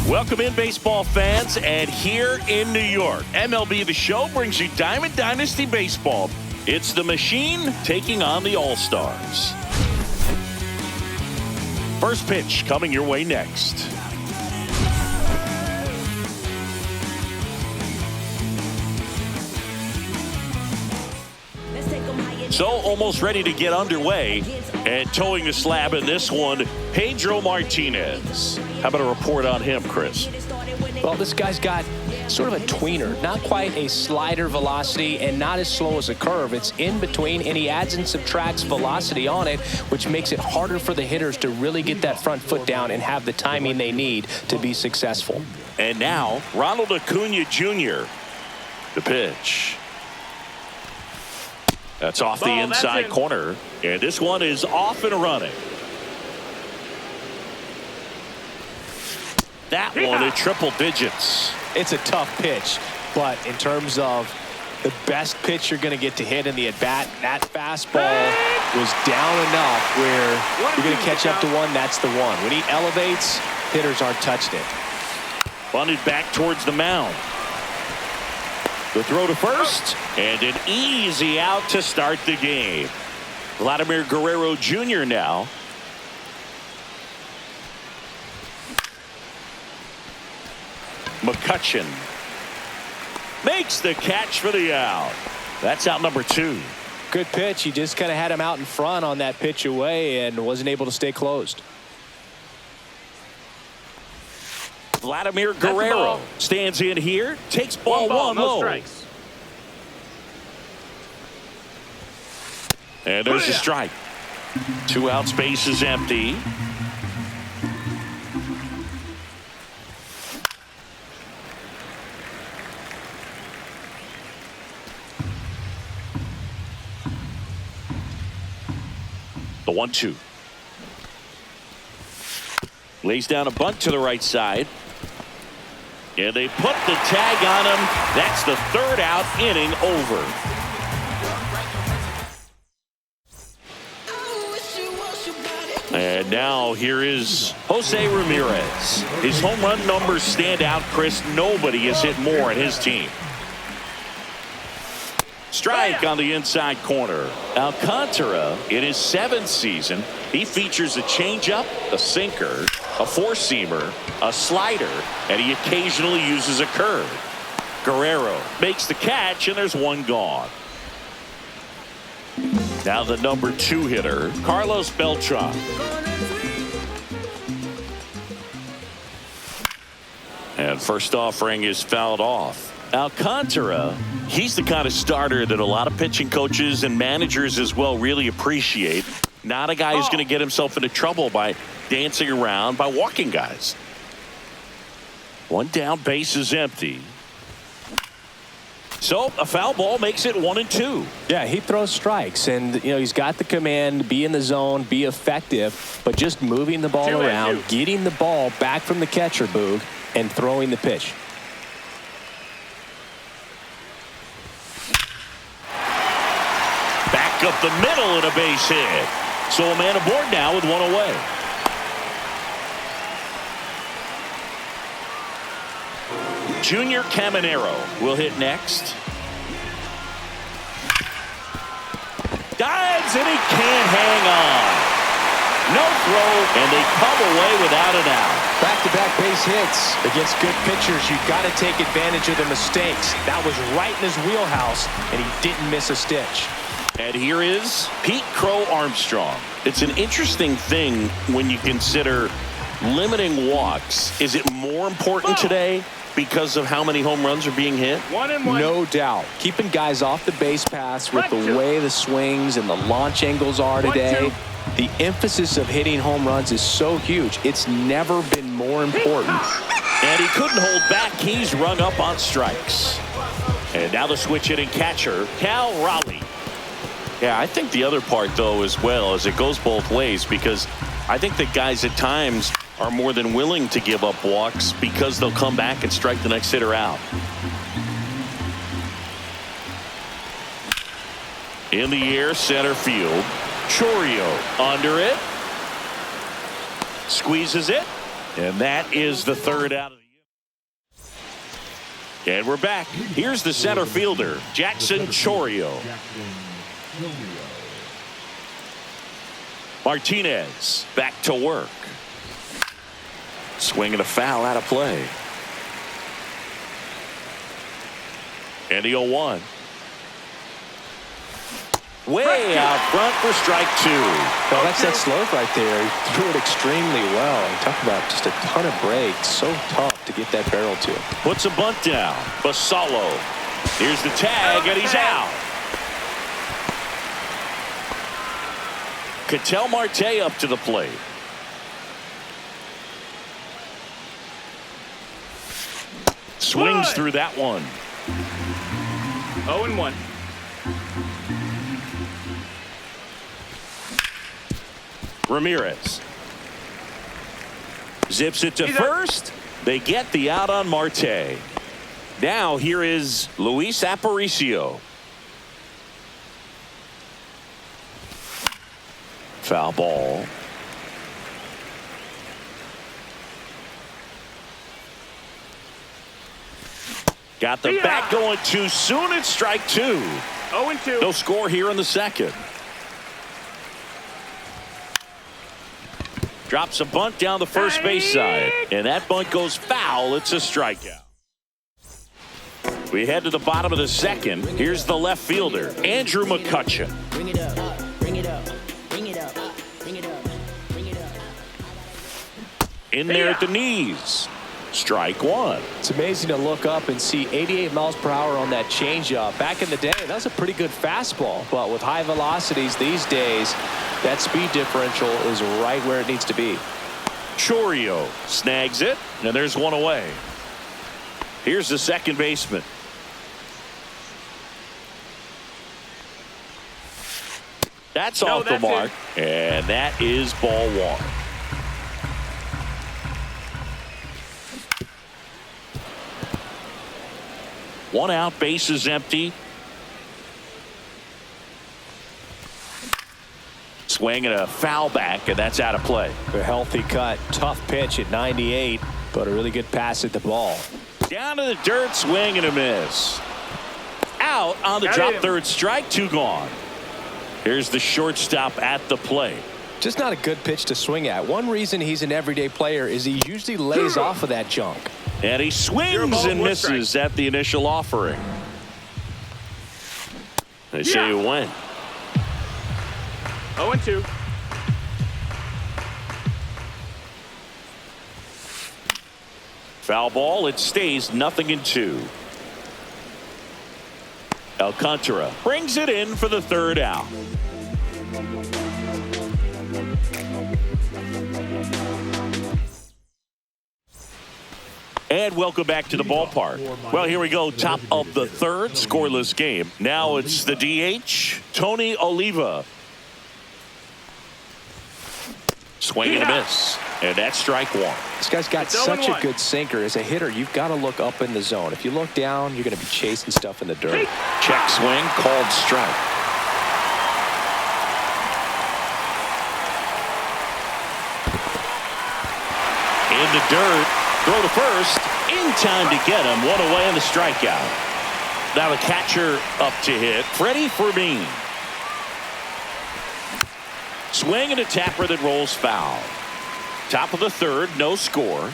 Welcome in, baseball fans, and here in New York, MLB The Show brings you Diamond Dynasty Baseball. It's the Machine taking on the All-Stars. First pitch coming your way next. So almost ready to get underway, and towing the slab in this one, Pedro Martinez. How about a report on him, Chris? Well, this guy's got sort of a tweener, not quite a slider velocity and not as slow as a curve. It's in between, and he adds and subtracts velocity on it, which makes it harder for the hitters to really get that front foot down and have the timing they need to be successful. And now, Ronald Acuna Jr. The pitch. That's off the inside corner, and this one is off and running. That one at triple digits. It's a tough pitch, but in terms of the best pitch you're going to get to hit in the at-bat, that fastball was down enough where you're going to catch up to one. That's the one. When he elevates, hitters aren't touching it. Bunted back towards the mound. The throw to first, and an easy out to start the game. Vladimir Guerrero Jr. now. McCutchen makes the catch for the out. That's out number 2. Good pitch. He just kind of had him out in front on that pitch away and wasn't able to stay closed. Vladimir Guerrero stands in here, takes ball one low. Strikes. And there's a strike. 2 outs, base is empty. The 1-2. Lays down a bunt to the right side. And they put the tag on him. That's the 3rd out, inning over. And now here is Jose Ramirez. His home run numbers stand out, Chris. Nobody has hit more in his team. Strike on the inside corner. Alcantara, in his 7th season, he features a changeup, a sinker, a four-seamer, a slider, and he occasionally uses a curve. Guerrero makes the catch, and there's one gone. Now the number 2 hitter, Carlos Beltran. And first offering is fouled off. Alcantara, he's the kind of starter that a lot of pitching coaches and managers as well really appreciate. Not a guy who's going to get himself into trouble by dancing around, by walking guys. One down, base is empty. So a foul ball makes it 1-2. Yeah, he throws strikes, and he's got the command, be in the zone, be effective, but just moving the ball around, getting the ball back from the catcher, Boog, and throwing the pitch. Back up the middle and a base hit. So a man aboard now with one away. Junior Caminero will hit next. Dives, and he can't hang on. No throw, and they come away without an out. Back-to-back base hits against good pitchers. You've got to take advantage of the mistakes. That was right in his wheelhouse, and he didn't miss a stitch. And here is Pete Crow Armstrong. It's an interesting thing when you consider limiting walks. Is it more important today because of how many home runs are being hit? 1-1. No doubt. Keeping guys off the base paths with the way the swings and the launch angles are today. The emphasis of hitting home runs is so huge. It's never been more important. And he couldn't hold back. He's rung up on strikes. And now the switch hitting catcher, Cal Raleigh. Yeah, I think the other part, though, as well, is it goes both ways, because I think that guys at times are more than willing to give up walks because they'll come back and strike the next hitter out. In the air, center field. Chourio under it. Squeezes it. And that is the third out of the inning. And we're back. Here's the center fielder, Jackson Chourio. Martinez back to work. Swinging a foul out of play. And the 0-1. Way out front for strike two. Well, that's that slope right there. He threw it extremely well. And talk about just a ton of breaks. So tough to get that barrel to. Puts a bunt down. Basallo. Here's the tag, and he's out. Ketel Marte up to the plate. Swings through that one. 0-1. Ramirez zips it to first. They get the out on Marte. Now here is Luis Aparicio. Foul ball. Got the bat going too soon. It's strike two. 0-2. No score here in the second. Drops a bunt down the first base side. And that bunt goes foul. It's a strikeout. We head to the bottom of the second. Here's the left fielder, Andrew McCutchen. Bring it up, bring it up, bring it up, bring it up, bring it up. In there at the knees. Strike one. It's amazing to look up and see 88 miles per hour on that changeup. Back in the day, that was a pretty good fastball. But with high velocities these days, that speed differential is right where it needs to be. Chourio snags it, and there's one away. Here's the second baseman. That's off the mark, and that is ball one. One out, base is empty. Swing and a foul back, and that's out of play. A healthy cut, tough pitch at 98, but a really good pass at the ball. Down to the dirt, swing and a miss. Out on the drop, third strike, two gone. Here's the shortstop at the plate. Just not a good pitch to swing at. One reason he's an everyday player is he usually lays off of that junk. And he swings and misses at the initial offering. They say you win. 0-2. Foul ball. It stays 0-2. Alcantara brings it in for the third out. And welcome back to the ballpark. Well, here we go. Top of the third, scoreless game. Now it's the DH, Tony Oliva. Swing and a miss. And that's strike one. This guy's got such a good sinker. As a hitter, you've got to look up in the zone. If you look down, you're going to be chasing stuff in the dirt. Check swing, called strike. In the dirt. Throw to first. In time to get him. One away on the strikeout. Now the catcher up to hit. Freddie Fermin. Swing and a tapper that rolls foul. Top of the third. No score.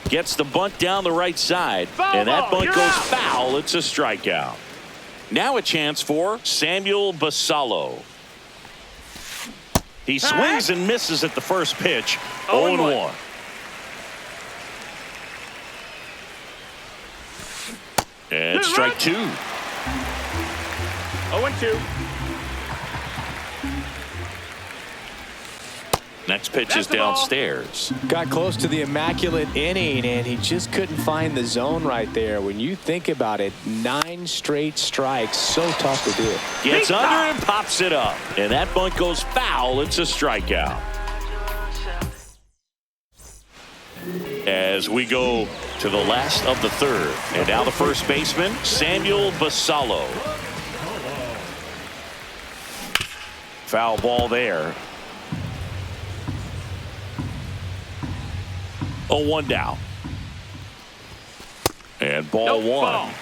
Gets the bunt down the right side. And that bunt goes foul. It's a strikeout. Now a chance for Samuel Basallo. He swings and misses at the first pitch. 0-1. And strike two. 0-2. Next pitch is downstairs. Got close to the immaculate inning, and he just couldn't find the zone right there. When you think about it, 9 straight strikes, so tough to do. Gets under and pops it up. And that bunt goes foul. It's a strikeout. as we go to the last of the third. And now the first baseman, Samuel Basallo. Foul ball there. 0-1 down. And ball one.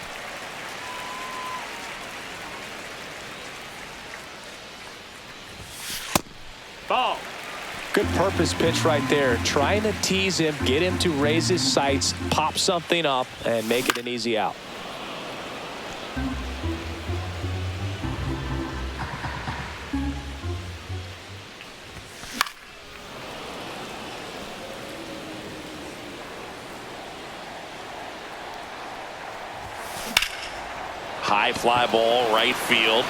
Ball. Good purpose pitch right there. Trying to tease him, get him to raise his sights, pop something up, and make it an easy out. High fly ball, right field.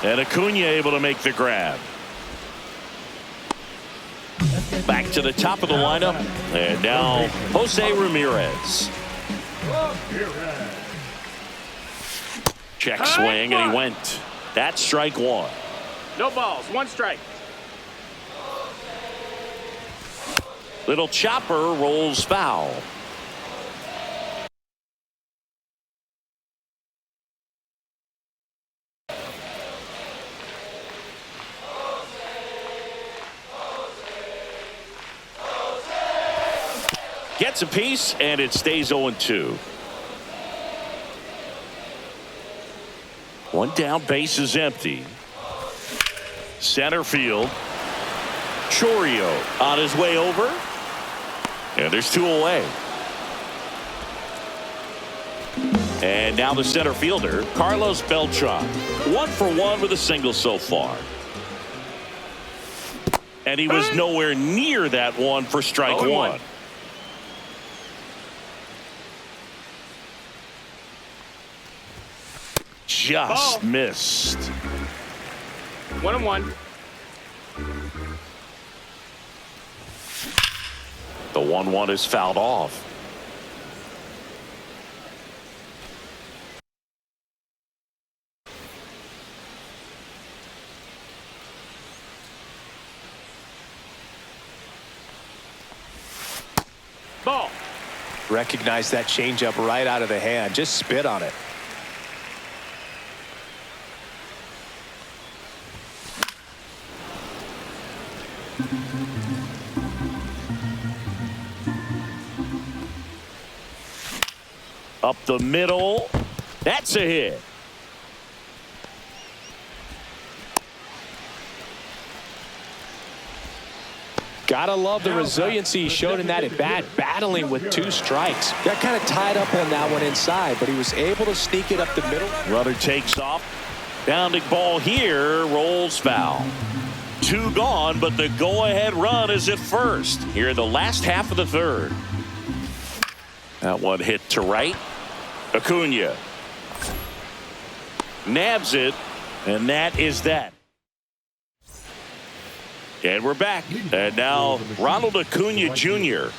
And Acuna able to make the grab. Back to the top of the lineup. And now Jose Ramirez. Check swing, and he went. That's strike one. No balls, one strike. Little chopper rolls foul. Gets a piece, and it stays 0-2. One down, base is empty. Center field. Chourio on his way over. And there's two away. And now the center fielder, Carlos Beltran. 1 for 1 with a single so far. And he was nowhere near that one for strike one. Just missed. 1-1. The 1-1 is fouled off. Ball. Recognize that changeup right out of the hand. Just spit on it. Up the middle. That's a hit. Gotta love the resiliency he showed in that at bat, battling with 2 strikes. Got kind of tied up on that one inside, but he was able to sneak it up the middle. Runner takes off. Bounding ball here, rolls foul. 2 gone, but the go-ahead run is at first here in the last half of the third. That one hit to right. Acuna nabs it, and that is that. And we're back. And now Ronald Acuna Jr.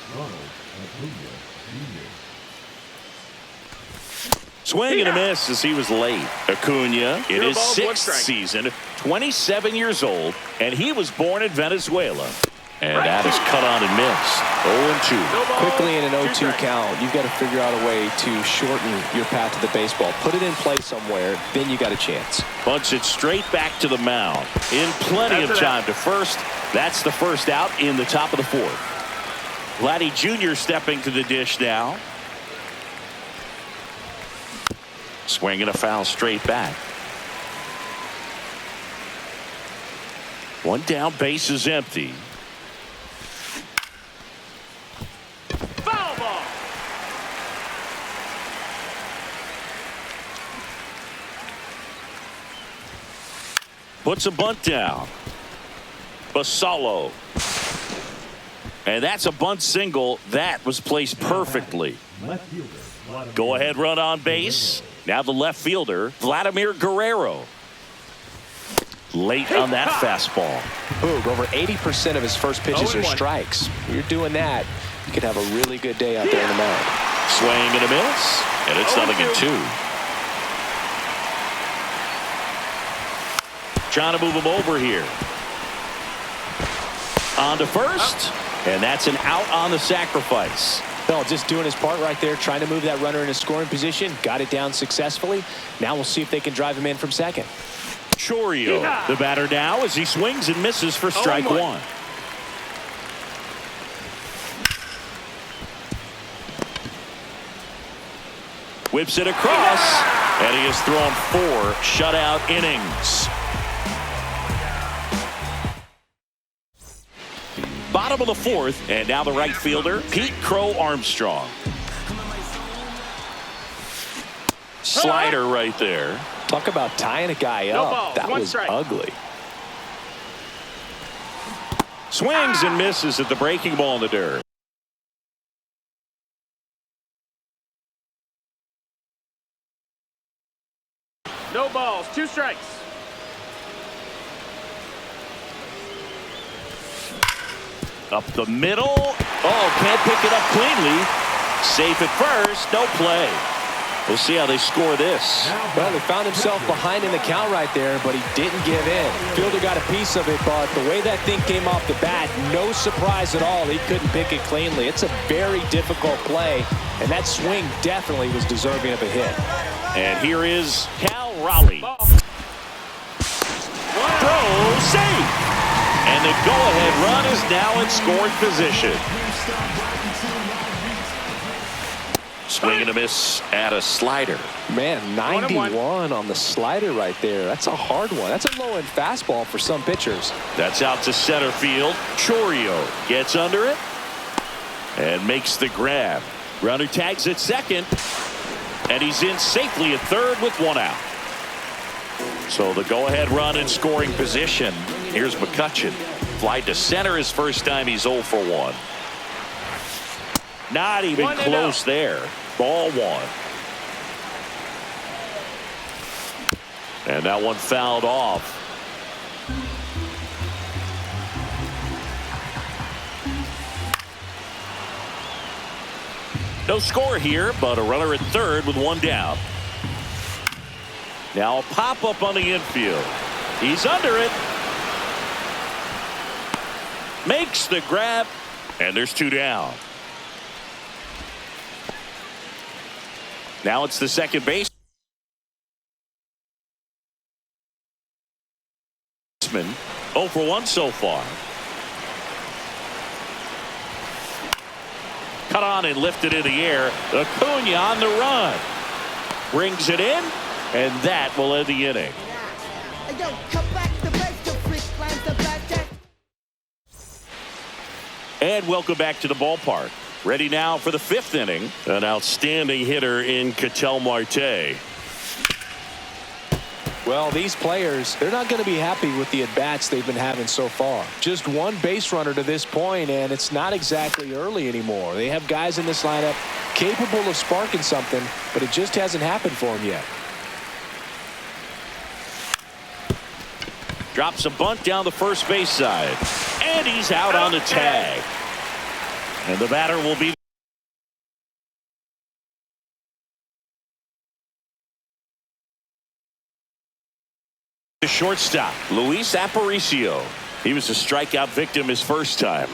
Swing and a miss as he was late. Acuna in his 6th season, 27 years old, and he was born in Venezuela. And that is cut on and missed. 0-2. Quickly in an 0-2 count, you've got to figure out a way to shorten your path to the baseball. Put it in play somewhere, then you got a chance. Bunts it straight back to the mound. In plenty of time to first. That's the first out in the top of the 4th. Vladdy Jr. stepping to the dish now. Swinging a foul straight back. One down, base is empty. Foul ball. Puts a bunt down. Basallo. And that's a bunt single. That was placed perfectly. Go ahead run on base. Now the left fielder, Vladimir Guerrero. Late on that fastball. Boog, over 80% of his first pitches are strikes. When you're doing that, you could have a really good day out there in the mound. Swing and a miss. And it's 0-2. Trying to move him over here. On to first, and that's an out on the sacrifice. Well, just doing his part right there, trying to move that runner in a scoring position. Got it down successfully. Now we'll see if they can drive him in from second. Chourio, the batter now as he swings and misses for strike one. Whips it across, and he has thrown 4 shutout innings. Bottom of the 4th, and now the right fielder, Pete Crow Armstrong. Slider right there. Talk about tying a guy up. That was ugly. Swings and misses at the breaking ball in the dirt. No balls, 2 strikes. Up the middle. Oh, can't pick it up cleanly. Safe at first. No play. We'll see how they score this. Well, he found himself behind in the count right there, but he didn't give in. Fielder got a piece of it, but the way that thing came off the bat, no surprise at all. He couldn't pick it cleanly. It's a very difficult play, and that swing definitely was deserving of a hit. And here is Cal Raleigh. Throw, safe. And the go-ahead run is now in scoring position. Swing and a miss at a slider. Man, 91 on the slider right there. That's a hard one. That's a low-end fastball for some pitchers. That's out to center field. Chourio gets under it and makes the grab. Runner tags at second, and he's in safely at third with 1 out. So the go-ahead run in scoring position. Here's McCutchen. Fly to center his first time. He's 0 for 1. Not even close there. Ball 1. And that one fouled off. No score here, but a runner at third with 1 down. Now a pop-up on the infield. He's under it. Makes the grab, and there's 2 down. Now it's the second baseman. 0 for 1 so far. Cut on and lifted in the air. Acuna on the run. Brings it in, and that will end the inning. And welcome back to the ballpark. Ready now for the 5th inning. An outstanding hitter in Ketel Marte. Well, these players, they're not going to be happy with the at-bats they've been having so far. Just 1 base runner to this point, and it's not exactly early anymore. They have guys in this lineup capable of sparking something, but it just hasn't happened for them yet. Drops a bunt down the first base side. And he's out on the tag. And the batter will be the shortstop, Luis Aparicio. He was a strikeout victim his first time.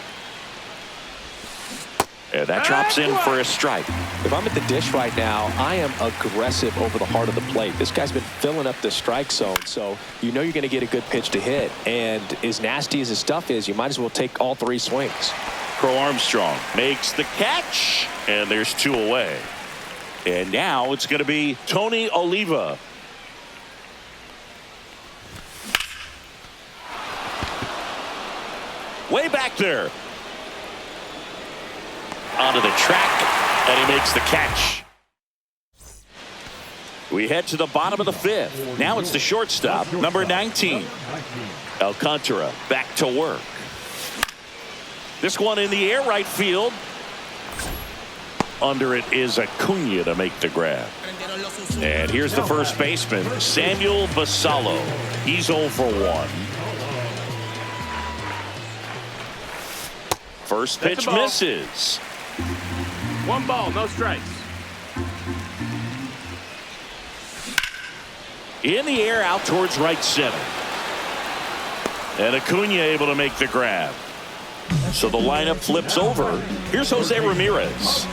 And that drops in for a strike. If I'm at the dish right now, I am aggressive over the heart of the plate. This guy's been filling up the strike zone, so you know you're going to get a good pitch to hit. And as nasty as his stuff is, you might as well take all 3 swings. Crow Armstrong makes the catch, and there's 2 away. And now it's going to be Tony Oliva. Way back there. Onto the track, and he makes the catch. We head to the bottom of the 5th. Now it's the shortstop, number 19. Alcantara back to work. This one in the air right field. Under it is Acuna to make the grab. And here's the first baseman, Samuel Basallo. He's 0 for 1. First pitch misses. 1 ball, no strikes. In the air out towards right center. And Acuna able to make the grab. So the lineup flips over. Here's Jose Ramirez.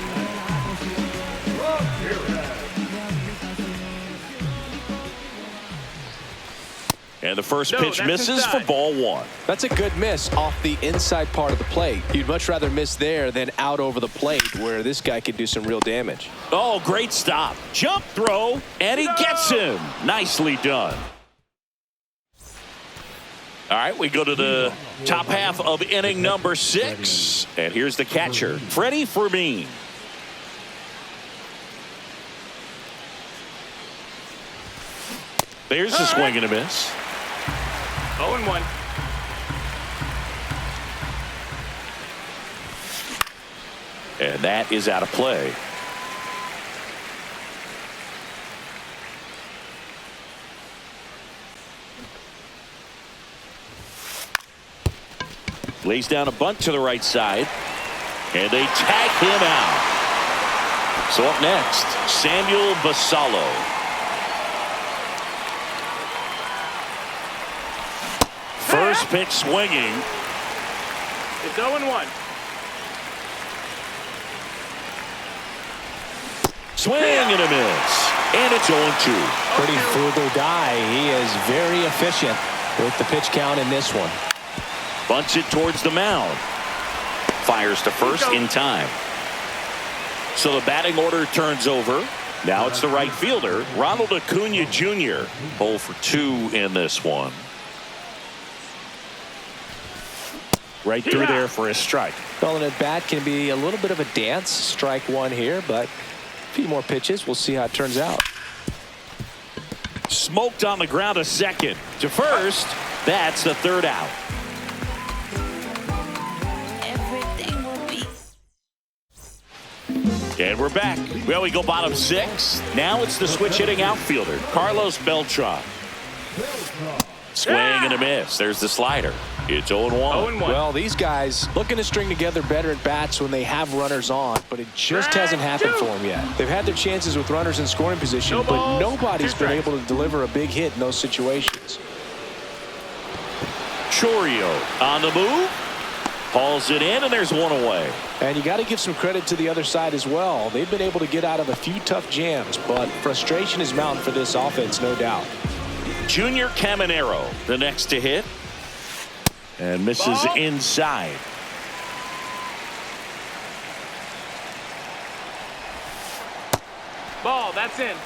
And the first pitch misses for ball one. That's a good miss off the inside part of the plate. You'd much rather miss there than out over the plate where this guy could do some real damage. Oh, great stop. Jump throw, and he gets him. Nicely done. All right, we go to the top half of inning number 6. And here's the catcher, Freddie Fermin. There's the swing and a miss. 0-1. And that is out of play. Lays down a bunt to the right side. And they tag him out. So up next, Samuel Basallo. First pitch swinging. It's 0-1. Swing and a miss. And it's 0-2. Pretty frugal guy. He is very efficient with the pitch count in this one. Bunts it towards the mound. Fires to first in time. So the batting order turns over. Now it's the right fielder, Ronald Acuna Jr. 0 for 2 in this one. Right through there for a strike. Well, an at bat can be a little bit of a dance. Strike one here, but a few more pitches. We'll see how it turns out. Smoked on the ground to second. To first, that's the third out. Everything will be. And we're back. Well, we go bottom 6. Now it's the switch hitting outfielder, Carlos Beltran. Swing and a miss. There's the slider. It's 0-1. 0-1. Well, these guys looking to string together better at bats when they have runners on, but it just hasn't happened for them yet. They've had their chances with runners in scoring position, but nobody's been able to deliver a big hit in those situations. Chourio on the move. Hauls it in, and there's one away. And you got to give some credit to the other side as well. They've been able to get out of a few tough jams, but frustration is mounting for this offense, no doubt. Junior Caminero, the next to hit. And misses inside. Ball, that's in.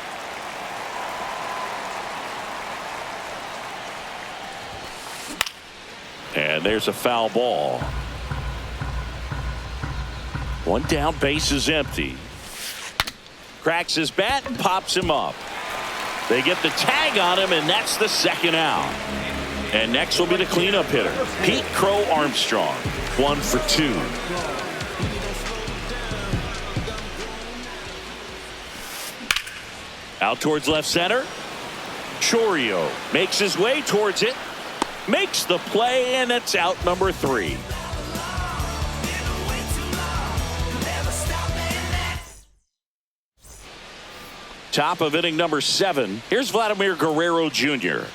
And there's a foul ball. One down, base is empty. Cracks his bat and pops him up. They get the tag on him, and that's the second out. And next will be the cleanup hitter, Pete Crow Armstrong. 1 for 2. Out towards left center. Chourio makes his way towards it. Makes the play, and it's out number 3. Top of inning number 7. Here's Vladimir Guerrero Jr.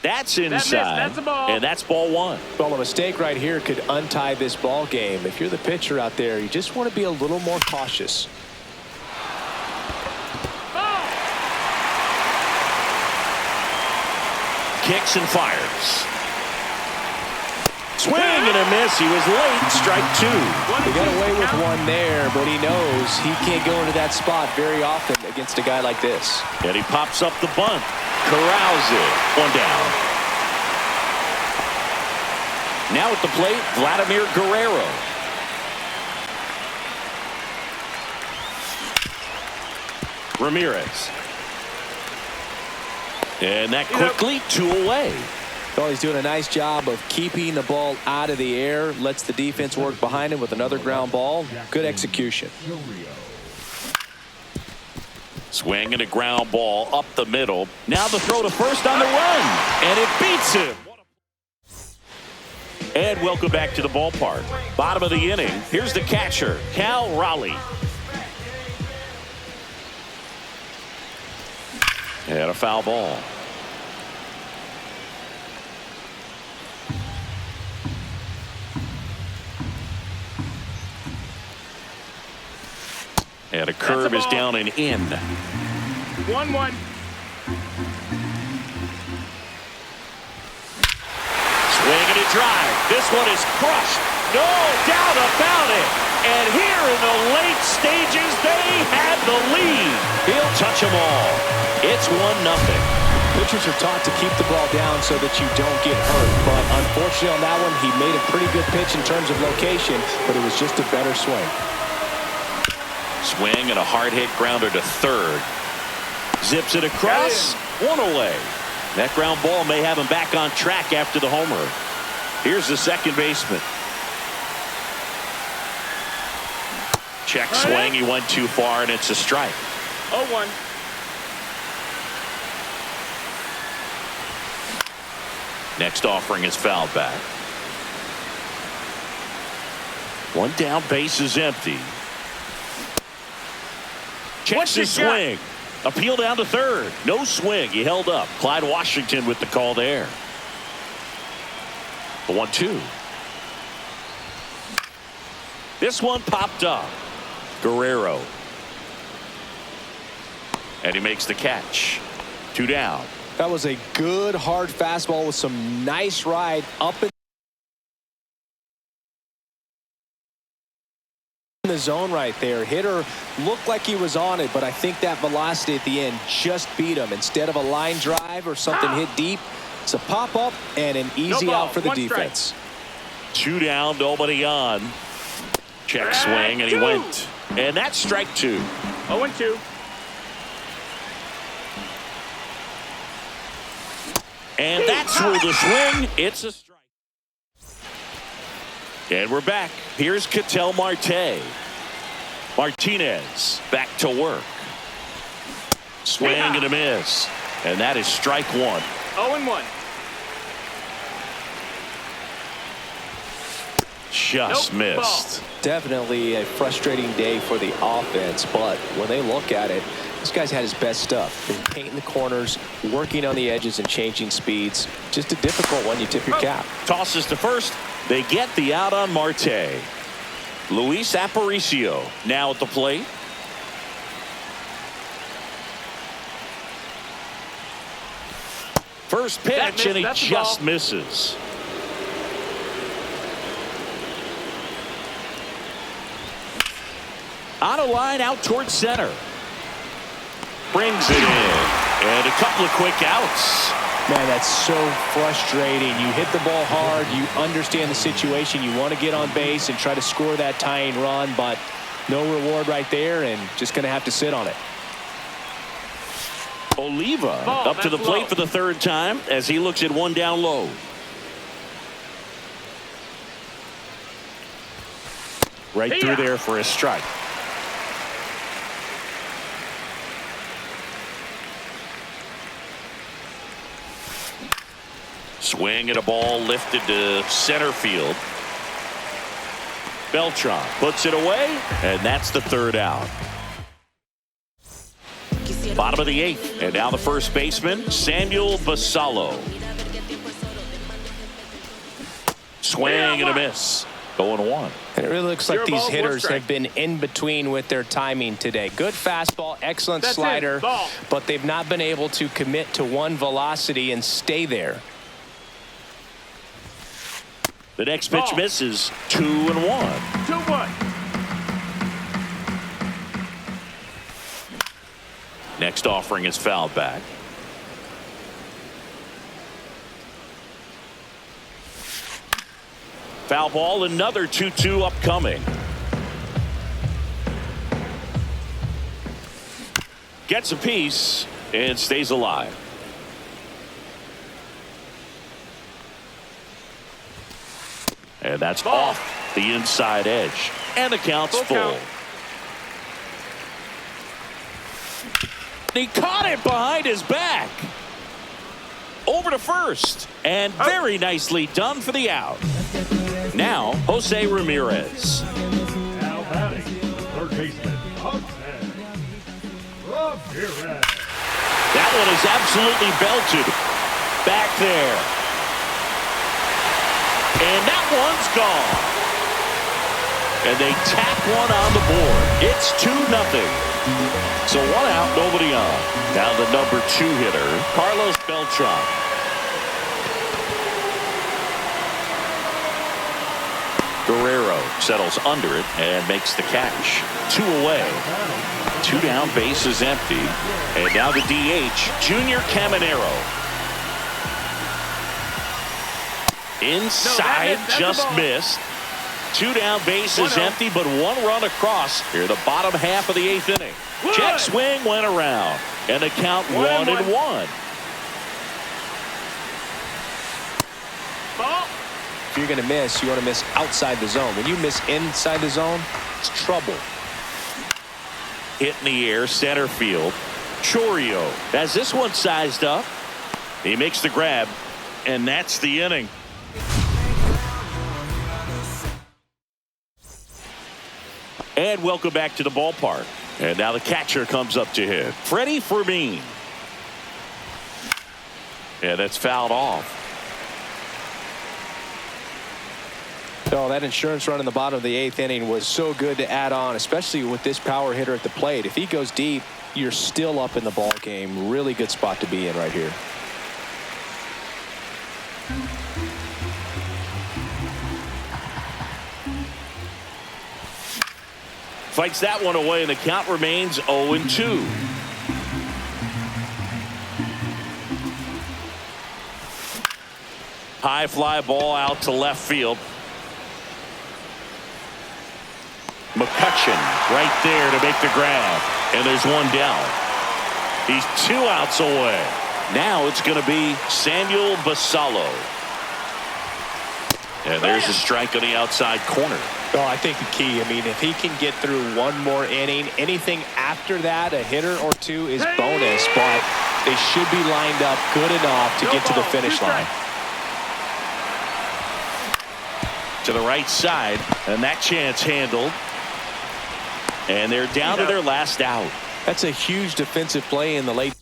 That's inside. That's a ball. And that's ball 1. Well, a mistake right here could untie this ball game. If you're the pitcher out there, you just want to be a little more cautious. Kicks and fires. Swing and a miss. He was late. Strike 2. He got away with one there, but he knows he can't go into that spot very often against a guy like this. And he pops up the bunt. Corrals it. 1 down. Now at the plate, Vladimir Guerrero. Ramirez. And that quickly 2 away. Well, he's doing a nice job of keeping the ball out of the air. Lets the defense work behind him with another ground ball. Good execution. Swing and a ground ball up the middle. Now the throw to first on the run. And it beats him. And welcome back to the ballpark. Bottom of the inning. Here's the catcher, Cal Raleigh. And a foul ball. And a curve is down and in. 1-1. Swing and a drive. This one is crushed. No doubt about it. And here in the late stages, they had the lead. He'll touch them all. It's 1-0. Pitchers are taught to keep the ball down so that you don't get hurt. But unfortunately on that one, he made a pretty good pitch in terms of location, but it was just a better swing. Swing and a hard hit grounder to third. Zips it across. One away. That ground ball may have him back on track after the homer. Here's the second baseman. Check swing. He went too far, and it's a strike. 0-1. Next offering is fouled back. One down, base is empty. Checks his swing. Appeal down to third. No swing. He held up. Clyde Washington with the call there. The 1-2. This one popped up. Guerrero. And he makes the catch. 2 down. That was a good hard fastball with some nice ride up in the zone right there. Hitter looked like he was on it, but I think that velocity at the end just beat him. Instead of a line drive or something hit deep, it's a pop up and an easy out for the defense. 2 down, nobody on. Check swing, and he went. And that's strike 2. 0-2. And that's through the swing. It's a strike. And we're back. Here's Ketel Marte. Martinez back to work. Swing and a miss. And that is strike 1. 0-1. Just missed. Definitely a frustrating day for the offense, but when they look at it, this guy's had his best stuff. Been painting the corners, working on the edges, and changing speeds. Just a difficult one. You tip your cap. Tosses to first. They get the out on Marte. Luis Aparicio now at the plate. First pitch, and he just misses. On a line out towards center. Brings it in. And a couple of quick outs. Man, that's so frustrating. You hit the ball hard. You understand the situation. You want to get on base and try to score that tying run, but no reward right there, and just going to have to sit on it. Oliva up to the plate for the third time as he looks at one down low. Right through there for a strike. Swing at a ball lifted to center field. Beltran puts it away, and that's the third out. Bottom of the 8th, and now the first baseman, Samuel Basallo. Swing and a miss. 0-1. And it really looks like these hitters have been in between with their timing today. Good fastball, excellent slider, but they've not been able to commit to one velocity and stay there. The next pitch misses. 2-1. 2-1. Next offering is fouled back. Foul ball, another 2-2 upcoming. Gets a piece and stays alive. And that's off the inside edge. And the count's full. He caught it behind his back. Over to first. And very nicely done for the out. Now, Jose Ramirez. Now batting, third baseman, Jose Ramirez. That one is absolutely belted. Back there. And that one's gone. and they tack one on the board. It's 2-0. So 1 out, nobody on. Now the number 2 hitter, Carlos Beltran. Guerrero settles under it and makes the catch. 2 away. 2 down, base is empty. And now the DH, Junior Caminero. Inside, just missed. 2 down, base is empty, but 1 run across here the bottom half of the 8th inning. Check swing went around, and the count 1-1. If you're going to miss, you want to miss outside the zone. When you miss inside the zone, it's trouble. Hit in the air, center field. Chourio has this one sized up. He makes the grab, and that's the inning. And welcome back to the ballpark. And now the catcher comes up to hit. Freddie Fermin. And that's fouled off. So that insurance run in the bottom of the 8th inning was so good to add on, especially with this power hitter at the plate. If he goes deep, you're still up in the ball game. Really good spot to be in right here. Fights that one away, and the count remains 0-2. High fly ball out to left field. McCutchen right there to make the grab, and there's 1 down. He's 2 outs away. Now it's going to be Samuel Basallo. And there's a strike on the outside corner. Oh, I think the key, I mean, if he can get through 1 more inning, anything after that, a hitter or 2 is bonus, but they should be lined up good enough to get to the finish line. To the right side, and that chance handled. And they're down to their last out. That's a huge defensive play in the late.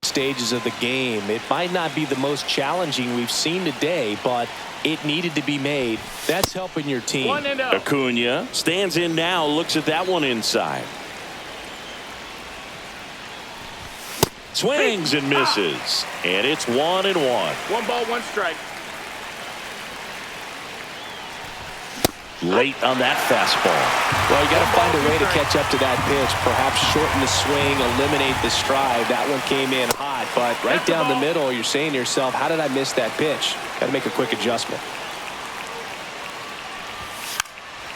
Stages of the game. It might not be the most challenging we've seen today, but it needed to be made. That's helping your team. 1-0. Acuna stands in now, looks at that one inside. Swings and misses, and it's 1-1. 1 ball, 1 strike. Late on that fastball. Well, you got to find a way to catch up to that pitch. Perhaps shorten the swing, eliminate the stride. That one came in hot, but right down the middle, you're saying to yourself, how did I miss that pitch? Got to make a quick adjustment.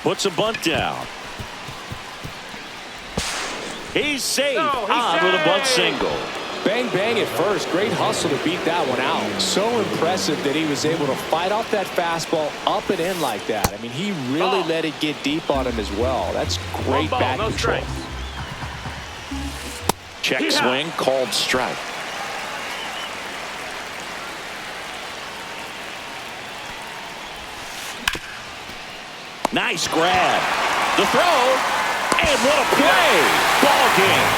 Puts a bunt down. He's safe. On with a bunt single. Bang, bang at first. Great hustle to beat that one out. So impressive that he was able to fight off that fastball up and in like that. I mean, he really let it get deep on him as well. That's great bat control. Check swing, called strike. Nice grab. The throw, and what a play. Ball game.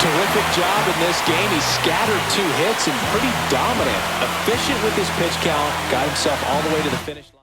Terrific job in this game. He scattered 2 hits and pretty dominant. Efficient with his pitch count. Got himself all the way to the finish line.